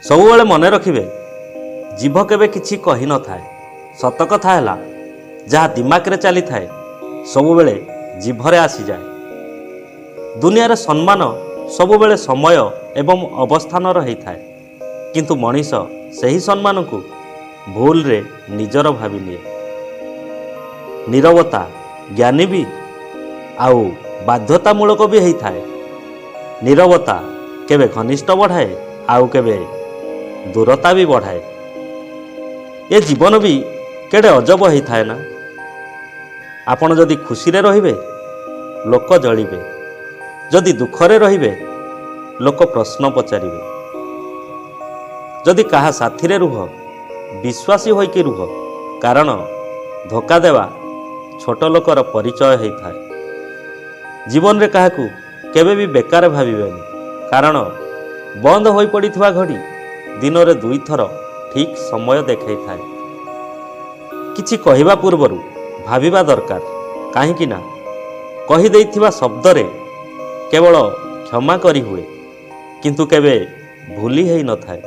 ସବୁବେଳେ ମନେ ରଖିବେ, ଜିଭ କେବେ କିଛି କହି ନଥାଏ। ସତ କଥା ହେଲା, ଯାହା ଦିମାଗରେ ଚାଲିଥାଏ ସବୁବେଳେ ଜିଭରେ ଆସିଯାଏ। ଦୁନିଆରେ ସମ୍ମାନ ସବୁବେଳେ ସମୟ ଏବଂ ଅବସ୍ଥାନର ହେଇଥାଏ, କିନ୍ତୁ ମଣିଷ ସେହି ସମ୍ମାନକୁ ଭୁଲରେ ନିଜର ଭାବିନିଏ। ନୀରବତା ଜ୍ଞାନୀ ବି ଆଉ ବାଧ୍ୟତାମୂଳକ ବି ହେଇଥାଏ। ନୀରବତା କେବେ ଘନିଷ୍ଠ ବଢ଼ାଏ, ଆଉ କେବେ ଦୂରତା ବି ବଢ଼ାଏ। ଏ ଜୀବନ ବି କେଡ଼େ ଅଜବ ହେଇଥାଏ ନା। ଆପଣ ଯଦି ଖୁସିରେ ରହିବେ, ଲୋକ ଜଳିବେ। ଯଦି ଦୁଃଖରେ ରହିବେ, ଲୋକ ପ୍ରଶ୍ନ ପଚାରିବେ। ଯଦି କାହା ସାଥିରେ ରୁହ, ବିଶ୍ୱାସୀ ହୋଇକି ରୁହ, କାରଣ ଧୋକା ଦେବା ଛୋଟ ଲୋକର ପରିଚୟ ହେଇଥାଏ। ଜୀବନରେ କାହାକୁ କେବେ ବି ବେକାର ଭାବିବେନି, କାରଣ ବନ୍ଦ ହୋଇପଡ଼ିଥିବା ଘଡ଼ି ଦିନରେ 2 ଥର ଠିକ୍ ସମୟ ଦେଖାଇଥାଏ। କିଛି କହିବା ପୂର୍ବରୁ ଭାବିବା ଦରକାର, କାହିଁକି ନା କହିଦେଇଥିବା ଶବ୍ଦରେ କେବଳ କ୍ଷମା କରି ହୁଏ, କିନ୍ତୁ କେବେ ଭୁଲି ହେଇନଥାଏ।